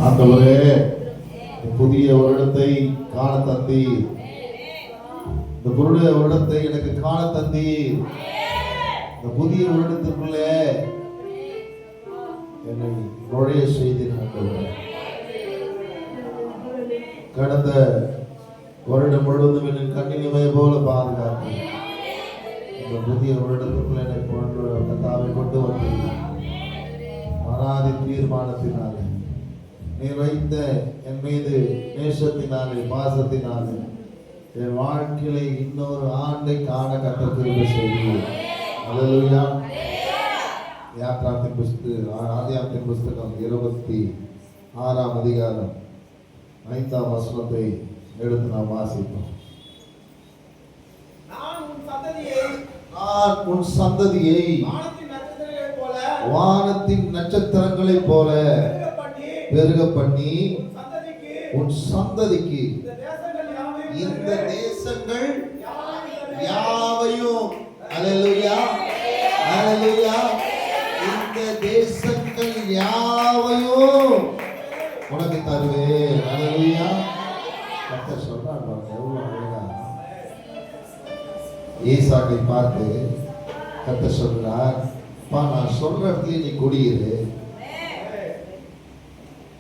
ஆண்டவரே, புதிய வருடத்தை காண தந்தி, இந்த புதிய வருடத்தை எனக்கு காண தந்தி. இந்த புதிய வருடத்திற்குள்ளே என்னை நுழைய செய்தீர் ஆண்டவரே. கடந்த வருடம் முழுவதும் என்னை கண்ணினிமை போல பாதுகாத்து இந்த புதிய வருடத்திற்குள்ள என்னை கத்தாவை கொண்டு வந்தீர்கள். அனாதி தீர்மானத்தினாலே, நீர் வைத்த என் மீது நேசத்தினாலே, பாசத்தினாலே என் வாழ்க்கையில இன்னொரு ஆண்டை காண கர்த்தர் கிருபை செய்தீர். அல்லேலூயா. ஆதியாகமத்தின் புஸ்தகம் 26ஆம் அதிகாரம் 5ஆம் வசனத்தை எடுத்து நாம் வாசிப்போம். நான் உன் சந்ததியை வானத்தின் நட்சத்திரங்களைப் போல பெருக பண்ணி உன் சந்ததிக்கு இந்த தேசங்கள் யாவையும், அல்லேலூயா அல்லேலூயா, இந்த தேசங்கள் யாவையும் உனக்கு தருவேன். அல்லேலூயா. கர்த்தர் சொல்றார் பாருங்க, எவ்வளவு அழகா. ஈசாக்கை பார்த்து கர்த்தர் சொல்றார், நான் சொல்ற இடத்துல நீ குடியிரு,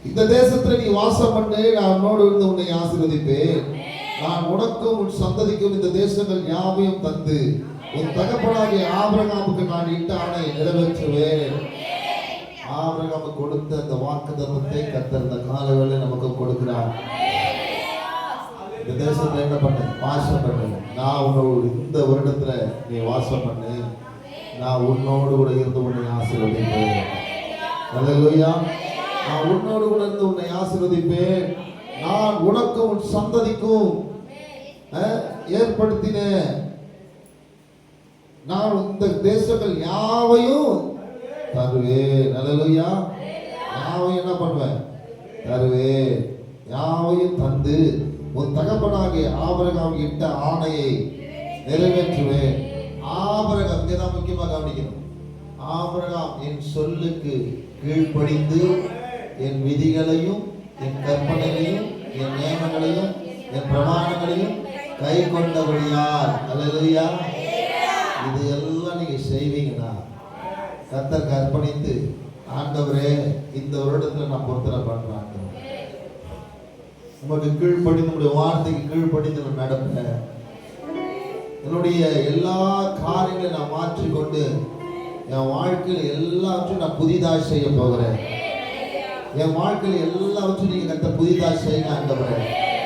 இந்த தேசத்துல நீ வாசம் பண்ணு, நான் உன்னோடு இருந்து உன்னை ஆசீர்வதிப்பேன். நான் உனக்கும் உன் சந்ததிக்கும் இந்த தேசங்கள் யாவையும் தந்து உன் தகப்பனாகிய ஆபிரகாமுக்கு நான் இட்ட ஆணையை நிறைவேற்றுவேன். ஆபிரகாமுக்கு கொடுத்த அந்த வாக்குத்தத்தத்தை கர்த்தர் இந்த காலவேளை நமக்கு கொடுக்கிறார். இந்த தேசத்துல என்ன பண்ணு? வாசம் பண்ணு. நான் உன்னோடு இந்த வருடத்துல நீ வாசம் பண்ணு, நான் உன்னோடு கூட இருந்து உன்னை ஆசீர்வதிப்பேன். அல்லேலூயா. நான் உன்னோடு கூட இருந்து உன்னை ஆசீர்வதிப்பேன். நான் உனக்கும் உன் சந்ததிக்கும் ஏற்படுத்தின நான் இந்த தேசங்கள் யாவையும் தருவேன். அல்லேலூயா. யாவையும் என்ன பண்ணுவேன்? தருவேன். யாவையும் தந்து உன் தகப்பனாகிய ஆபிரகாம் இட்ட ஆணையை நிறைவேற்றுவேன். ஆபிரகாம், இங்கதான் முக்கியமா கவனிக்கணும். ஆபிரகாம் என் சொல்லுக்கு கீழ்ப்படிந்து என் விதிகளையும் என் கற்பனைகளையும் என் நியமங்களையும் என் பிரமாணங்களையும் கை கொண்டபடியால், அல்லேலூயா, இது எல்லாம் நீங்க செய்வீங்கன்னா கர்த்தருக்கு அர்ப்பணித்து, ஆண்டவரே இந்த வருடத்துல நான் பொருத்தனை பண்றேன், உங்களுக்கு கீழ்ப்படிந்து உங்களுடைய வார்த்தைக்கு கீழ்ப்படிந்து நான் நடப்பேன், என்னுடைய எல்லா காரியங்களையும் நான் மாற்றிக்கொண்டு என் வாழ்க்கையில் எல்லாவற்றையும் நான் புதிதாக செய்ய போகிறேன். என் வாழ்க்கையில் எல்லாவற்றையும் நீங்க கர்த்தர் புதிதாக செய்யுங்க ஆண்டவரே.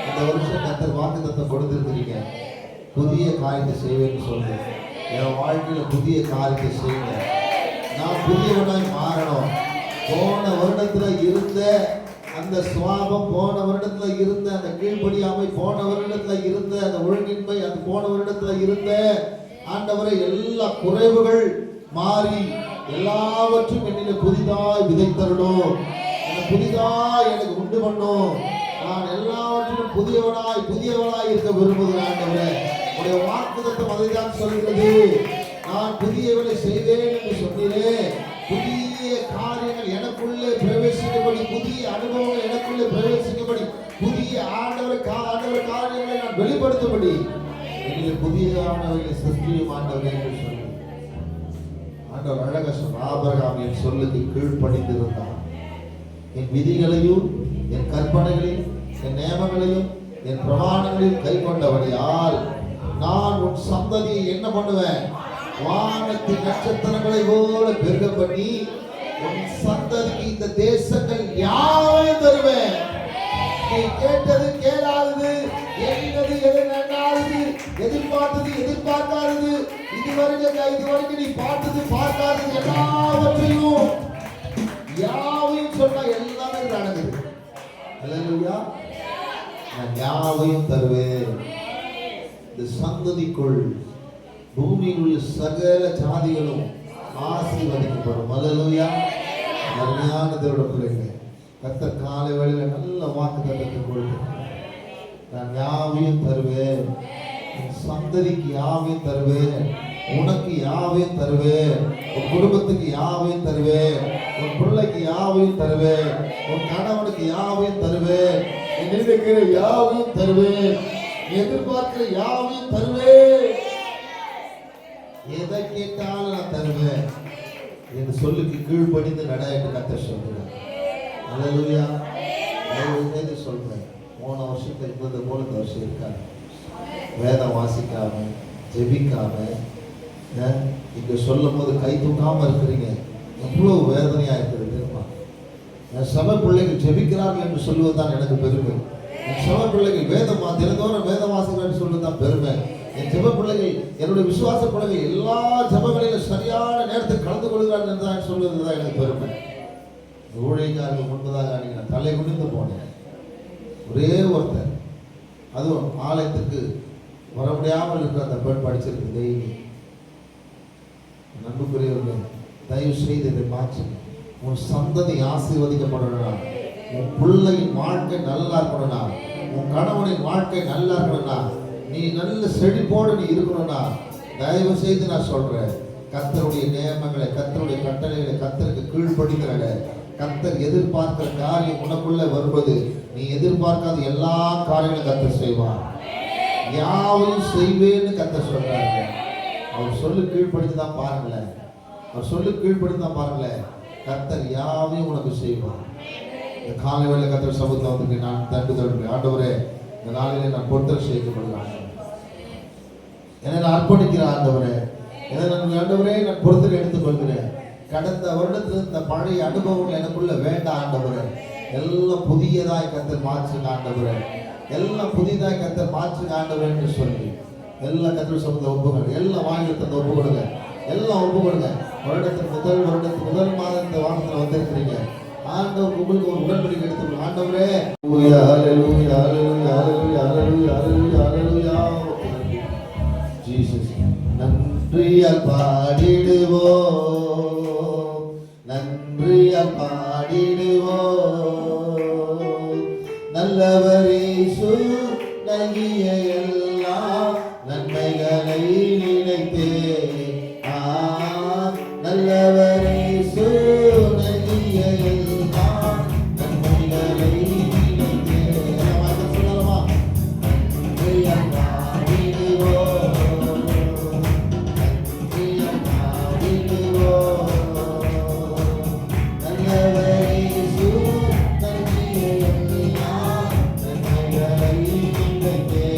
இந்த வருஷம் கர்த்தர் வாக்குத்தத்தம் கொடுத்திருக்கிறீங்க, புதிய காரியத்தை செய்வேன்னு சொல்லுங்க. என் வாழ்க்கையில புதிய காரியத்தை செய்யுங்க. நான் புதியவனாய் மாறணும். போன வருடத்துல இருந்த அந்த சுவாபம், போன வருடத்துல இருந்த அந்த கீழ்ப்படியாமை, போன வருடத்துல இருந்த அந்த ஒழுங்கின்மை, அந்த போன வருடத்துல இருந்த ஆண்டவரை எல்லா குறைவுகள் மாறி எல்லாவற்றும் என்னில புதிதாய் விதைத்தருடும், புதிதாய் எனக்கு உண்டு பண்ணும். நான் எல்லாவற்றிலும் புதியவனாய் இருக்க விரும்புகிறேன் ஆண்டவரே. உடைய வாக்குத்தத்தம் அதைதான் சொல்கிறது. நான் புதியவனை செய்வேன் என்று சொன்னீரே. புதிய காரியங்கள் எனக்குள்ளே பிரவேசிக்கப்படி, புதிய அனுபவங்கள் எனக்குள்ளே பிரவேசிக்கப்படி, புதிய ஆண்டவர் காரியங்களை நான் வெளிப்படுத்தபடி என்னில் புதிய ஆண்டவர்களை சிருஷ்டியும் ஆண்டவரே என்று சொல்லி ஆண்டவர் அழகா சொன்னார். ஆபிரகாம் என் சொல்லுக்கு கீழ்ப்படிந்திருந்தான், என் விதிகளையும் என் கற்பனைகளையும் என் நியமங்களையும் என் பிரமாணங்களையும் கை கொண்டபடியால் நான் உன் சந்ததியை என்ன பண்ணுவேன்? வானத்தின் நட்சத்திரங்களை போல பெருக பண்ணி உன் சந்ததிக்கு இந்த தேசங்கள் யாவையும் தருவேன். நீ கேட்டது கேளாதது, எண்ணினது எண்ணாதது, எதிர்பார்த்தது எதிர்பார்க்காதது, இதுவரைக்கும் நீ பார்த்தது பார்க்காதது எல்லாவற்றையும் யாவையும் சொன்னா எல்லாமே நடக்குது. அல்லேலூயா. நான் யாவையும் தருவேன். இந்த சந்ததிக்குள் பூமியில் உள்ள சகல ஜாதிகளும் ஆசீர்வதிக்கப்படும். அல்லேலூயா. அருமையான தேவனுடைய பிள்ளைங்க, கர்த்தர் காலை வேளையில நல்ல வாக்குத்தத்தத்தை கொடுக்கிறார். நான் யாவையும் தருவேன், சந்ததிக்கு யாவையும் தருவேன். உனக்கு யாவையும் தருவேன், உன் குடும்பத்துக்கு யாவையும் தருவேன், உன் பிள்ளைக்கு யாவையும் தருவேன், உன் கணவனுக்கு யாவையும் தருவேன், நீ நினைக்கிற யாவையும் தருவேன், நீ எதிர்பார்க்கிற யாவையும் தருவேன், எதை கேட்டாலும் நான் தருவேன் என் சொல்லுக்கு கீழ்ப்படிந்து நட என்று கர்த்தர் சொல்கிறார். அல்லேலூயா. நான் சொல்றேன், போன வருஷத்துக்கு இருந்தது போல இந்த வருஷம் இருக்காது. வேதம் வாசிக்காம ஜெபிக்காம இங்க சொல்லும் போது கை தூக்காம இருக்கிறீங்க. எவ்வளவு வேதனையா இருக்குது தெரியுமா? என் சபை பிள்ளைகள் ஜெபிக்கிறார்கள் என்று சொல்லுவதுதான் எனக்கு பெருமை. என் சபை பிள்ளைகள் தினந்தோறும் வேதம் வாசிக்கிறார்கள் சொல்லுவதுதான் பெருமை. என் ஜெப பிள்ளைகள், என்னுடைய விசுவாச பிள்ளைகள் எல்லா ஜெபங்களிலும் சரியான நேரத்தில் கலந்து கொள்கிறார்கள் என்று சொல்வதுதான் எனக்கு பெருமை. ஊழியக்காரர்கள் முன்பதாக நான் தலை குனிந்து போனேன். ஒரே ஒருத்தர், அதுவும் ஆலயத்துக்கு வர முடியாமல் இருக்கிற அந்த பெண் படிச்சிருக்கு டெய்லி. நண்புக்குரியவர்கள், தயவு செய்து இதை மாற்றுங்க. உன் சந்ததி ஆசீர்வதிக்கப்படணும், உன் பிள்ளையின் வாழ்க்கை நல்லா இருக்கணும்னா, உன் கணவனின் வாழ்க்கை நல்லா இருக்கணும்னா, நீ நல்ல செழிப்போடு நீ இருக்கணும்னா, தயவு செய்து நான் சொல்றேன், கர்த்தருடைய நியமங்களை, கர்த்தருடைய கட்டளைகளை கர்த்தருக்கு கீழ்ப்படிக்கிற, கர்த்தர் எதிர்பார்க்கிற காரியம் உனக்குள்ள வருவது, நீ எதிர்பார்க்காத எல்லா காரியங்களும் கர்த்தர் செய்வார். யாவையும் செய்வேன்னு கர்த்தர் சொல்றாங்க. அவர் சொல்லு கீழ்ப்படுத்தி தான் பாருங்களேன், அவர் சொல்லு கீழ்ப்படுத்தி தான் பாருங்களேன், கர்த்தர் யாவையும் உனக்கு செய்வார். இந்த காலை வேளை கர்த்தர் சமூகத்தில் வந்து நான் தண்டு தடுப்பேன். ஆண்டவரே, இந்த நாளிலே நான் பொருத்தல் செய்யப்படுகிறேன், என்னை நான் அர்ப்பணிக்கிறேன். ஆண்டவரே, ஆண்டவரே, நான் பொருத்தல் எடுத்துக்கொள்கிறேன். கடந்த வருடத்தில் இந்த பழைய அனுபவங்கள் எனக்குள்ள வேண்டாம் ஆண்டவரே. எல்லாம் புதியதாய் கர்த்தர் மாற்றுங்க ஆண்டவரே, எல்லாம் புதியதாய் கர்த்தர் மாற்றுங்க ஆண்டவரே என்று சொல்லி எல்லாம் கர்த்தர் சமூகத்தை ஒப்புக்கொடுங்க. எல்லாம் வாங்கிட்டு ஒப்பு கொடுங்க, எல்லாம் ஒப்பு கொடுங்க. வருடத்தின் முதல் மாதத்தை வாரத்தில் வந்திருக்கிறீங்க. ஆண்டவர் உங்களுக்கு ஒரு உடன்படிக்கை எடுத்துக்கணும். ஆண்டவரே, நன்றியால் பாடிடுவோம், நன்றியால் பாடிடுவோம், நல்லவர் இயேசு நல்கிய எல்லா நன்மைகளை நினைத்தே, நல்லவர் இயேசு நல்கிய எல்லா நன்மைகளை நினைத்தே. சொல்லலாமா? நன்றியால் பாடிடுவோம், நன்றியால் பாடிடுவோம், நல்லவர் இயேசு நல்கிய எல்லா நன்மைகளை நினைத்தே.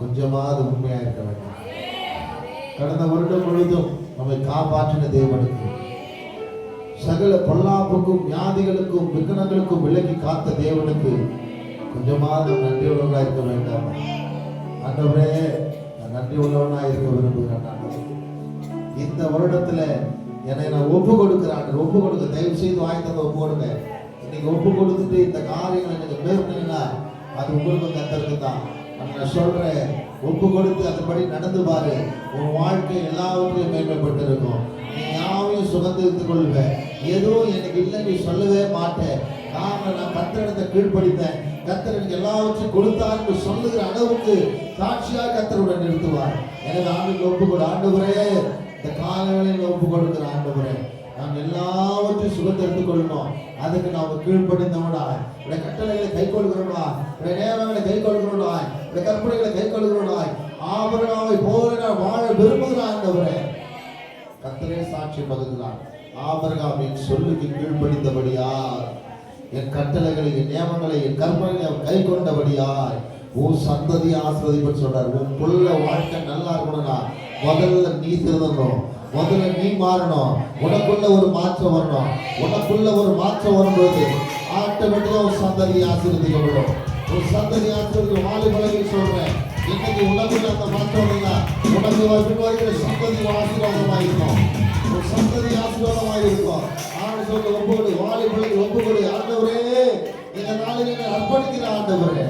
கொஞ்சமாவது உண்மையா இருக்க வேண்டும். கடந்த வருடம் முழுவதும் நம்மை காப்பாற்றின தேவனுக்கு, சகல பொல்லாப்புக்கும் வியாதிகளுக்கும் விக்கனங்களுக்கும் விலக்கி காத்த தேவனுக்கு கொஞ்சமாவது நன்றி உள்ளவனா இருக்க வேண்டாம். ஆண்டவரே, நான் நன்றி உள்ளவனா இருக்க விரும்புகிறேன். இந்த வருடத்துல என்னை நான் ஒப்பு கொடுக்கிறேன். ஒப்பு கொடுக்க தயவு செய்து வாய்த்ததை ஒப்பு கொடுங்க. இன்னைக்கு ஒப்பு கொடுத்துட்டு இந்த காரியங்களை நீங்க மேற்கொண்டீங்கன்னா அது உங்களுக்கு கத்தருக்கு தான். நான் சொல்றேன், ஒப்பு கொடுத்து அதன்படி நடந்து பாரு. உன் வாழ்க்கை எல்லாவற்றையும் மேம்பட்டு இருக்கும். நீ யாவையும் சுதந்திரித்துக் கொள்வேன். எதுவும் எனக்கு இல்லை நீ சொல்லவே மாட்டேன். நான் கர்த்தரிடத்தை கீழ்ப்படித்தேன், கர்த்தர் எனக்கு எல்லாவற்றையும் கொடுத்தார் என்று சொல்லுகிற அளவுக்கு சாட்சியாக கர்த்தருடன் நிறுத்துவார். எனவே ஆண்டுக்கு ஒப்பு கொடு. ஆண்டவரே, இந்த காலங்களில் ஒப்பு கொடுக்கிற ஆண்டவரே, நாம் எல்லாவற்றையும் சுதந்திரித்துக் கொள்ளணும். அதுக்கு நாம் கீழ்ப்படிந்தவனா, இந்த கட்டளைகளை கை கொள்கிறோனா, இந்த நேரங்களை கை கொள்கிறோனா, இந்த கற்பனைகளை கை கொள்கிறோனா, ஆபிரகாமை போல நான் வாழ விரும்புகிற ஆண்டவரே. கர்த்தரே சாட்சி பகுதிதான். ஆபிரகாம் என் சொல்லுக்கு கீழ்ப்படிந்தபடியால், என் கட்டளைகளை, என் நியமங்களை, என் கற்பனைகளை அவன் கை கொண்டபடியால் உன் சந்ததியை ஆசீர்வதிப்பன்னு சொல்றார். உன் புள்ள வாழ்க்கை நல்லா இருக்கணும்னா முதல்ல நீ திருந்தணும், முதல்ல நீ மாறணும். உனக்குள்ள ஒரு மாற்றம் வரணும். உனக்குள்ள ஒரு மாற்றம் வரும்போது ஆட்டோமேட்டிக்கா ஒரு சந்ததியை ஆசீர்வதிக்கப்படும். ஒரு சந்ததி ஆசீர்வதிக்க வாலிபலையில் சொல்றேன், இன்னைக்கு உனக்குள்ள அந்த மாற்றம் இல்லைன்னா உனக்கு பின்வருகிற சந்ததி ஆசீர்வாதமாயிருக்கும். ஒரு சந்ததி ஆசீர்வாதமாயிருக்கும். ஆண்டு சொல்ல ஒப்புக்கொடு, வாலிபலையில் ஒப்புக்கொடு. ஆண்டவரே, இந்த நாளில் என்னை அர்ப்பணிக்கிற ஆண்டவரே,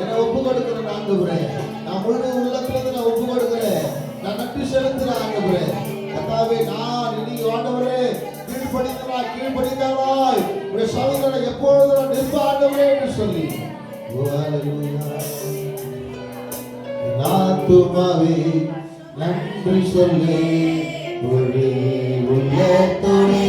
என்னை ஒப்பு கொடுக்கிற ஆண்டவரே, நான் முழு உள்ளத்திலிருந்து நான் ஒப்பு கொடுக்கிறேன். நான் நன்றி செலுத்துகிற ஆண்டவரே. கர்த்தாவே, நான் இனி ஆண்டவரே கீழ்ப்படிந்தாய் உடைய சகோதரனை எப்பொழுது நான் நிற்ப ஆண்டவரே என்று சொல்லி ஆத்துமாவே நன்றி சொல்லி உள்ளத்தோடே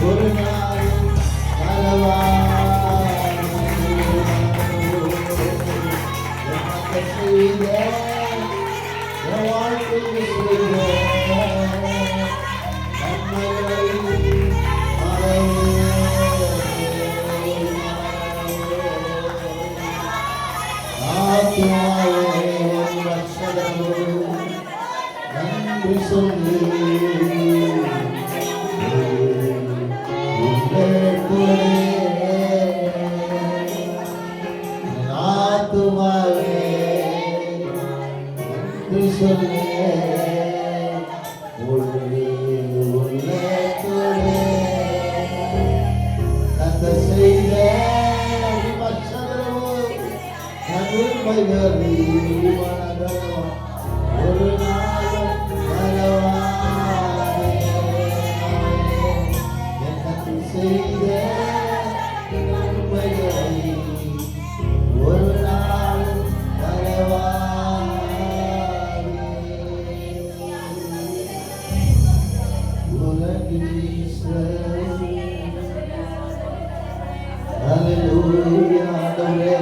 ஒரு நாளும் மறவாதே. எனக்கு செய்த என் வாழ்க்கையில் செய்த நன்மைகளை மறவே. ஆத்துமாவே உன் ரட்சகரோடு நன்றி சொல்லு. ஆத்துமாவே நன்றி சொல்லு. அந்த செய்த நன்மைகளை ஒரு நாளும் மறவாதே. எனக்கு செய்த நன்மைகளை ஒரு நாளும் மறவாதே. உலகீஸ்வரன் ஹல்லேலூயா. ஆண்டவரே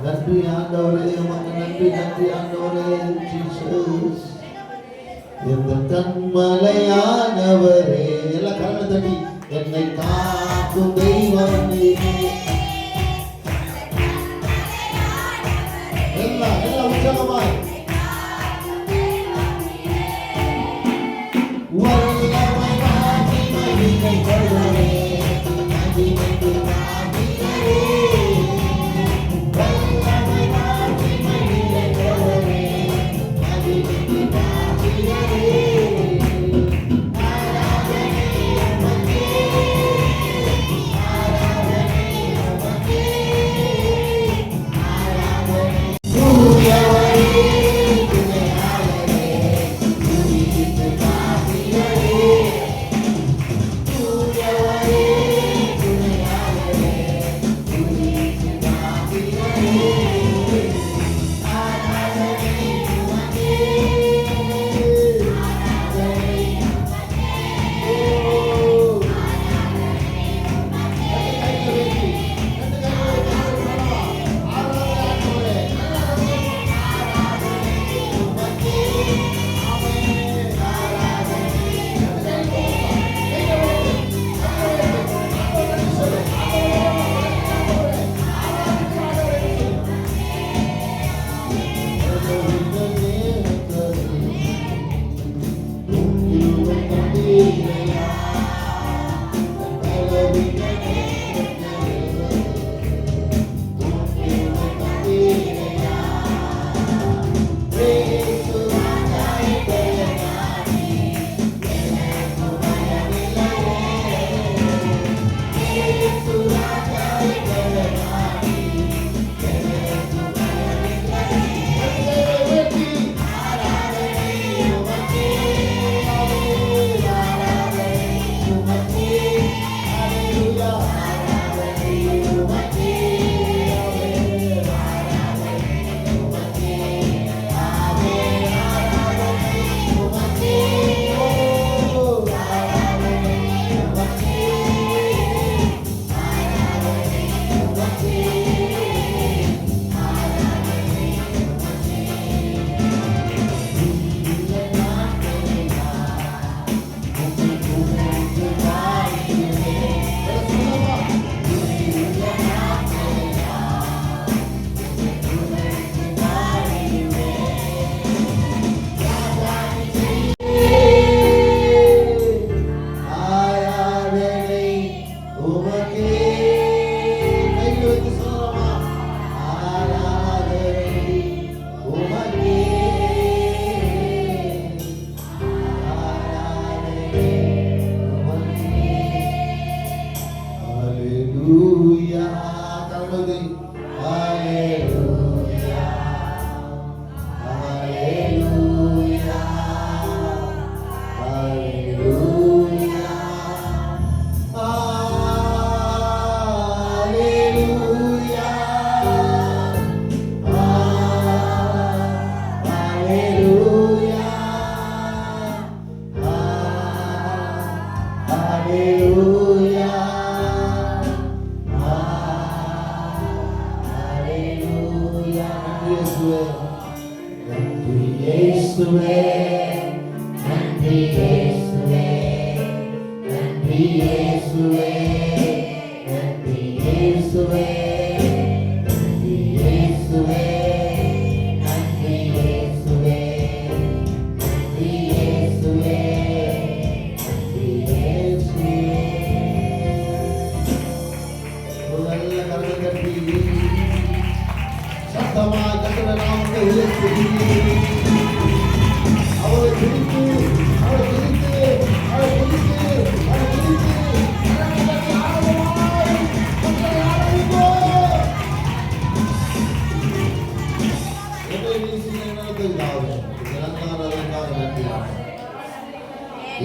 நன்றி, ஆண்டவரே உமக்கு நன்றி, நன்றி ஆண்டவரே. ஜீசஸ் எந்த கண்மலையானவரே, எல்லாம் கரங்களை தட்டி என்னை காக்கும் தெய்வம் நீரே. எல்லாம் உற்சாகமாய் வல்லமை மகிமை நீரை கொள்வரே.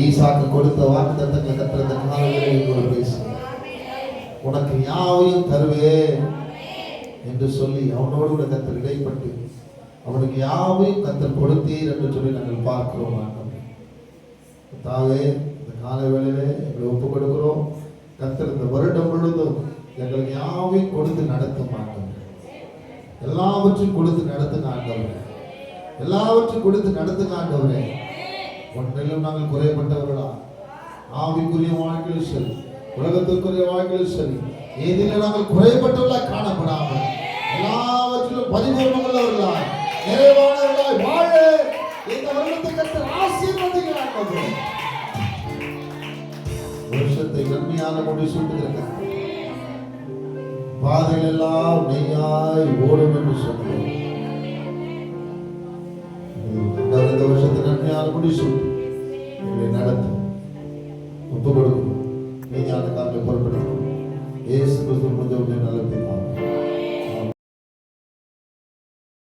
ஈசாக்கு கொடுத்த வாக்குத்தத்தங்களை கர்த்தர் இந்த காலையிலே எங்களோடு பேசுகிறார். உனக்கு யாவையும் தருவேன் என்று சொல்லி அவனோடு கூட கர்த்தர் இடைப்பட்டு அவனுக்கு யாவையும் கர்த்தர் கொடுத்தீர் என்று சொல்லி நாங்கள் பார்க்கிறோம். தாவே இந்த காலை வேளையிலே எங்களை ஒப்புக் கொடுக்கிறோம். கர்த்தர் இந்த வருடம் முழுவதும் எங்களுக்கு யாவையும் கொடுத்து நடத்தும் ஆண்டவர். எல்லாவற்றையும் கொடுத்து நடத்துங்க ஆண்டவரே. எல்லாவற்றையும் கொடுத்து நடத்துங்க ஆண்டவரே. ஒன்றிலும் நாங்கள் குறைபட்டவர்களா? ஆவிக்குரிய வாழ்க்கையில் சரி, உலகத்திற்குரிய வாழ்க்கையில் சரி, ஏதிலும் நாங்கள் குறைபட்டவர்களா காணப்படாமல் எல்லாவற்றிலும் பரிபூர்ணமுள்ளவர்களாய் நிறைவானவர்களாய் வாழ இந்த வருடத்தை கர்த்தர் ஆசீர்வதிங்க ஆண்டவரே. வருஷத்தை நன்மையான முடிவு சூட்டுகிறார். பாதைகள் எல்லாம் நெய்யாய் ஓடும் என்று சொன்னோம். இந்த வருஷத்தை நன்மையான முடிவு சூட்டு எங்களை நடத்தும். ஒப்பு கொடுக்கணும். நெய்யான காலத்தை பொறுப்பெடுக்கணும். இயேசு கிறிஸ்து நல்ல பிதாவே.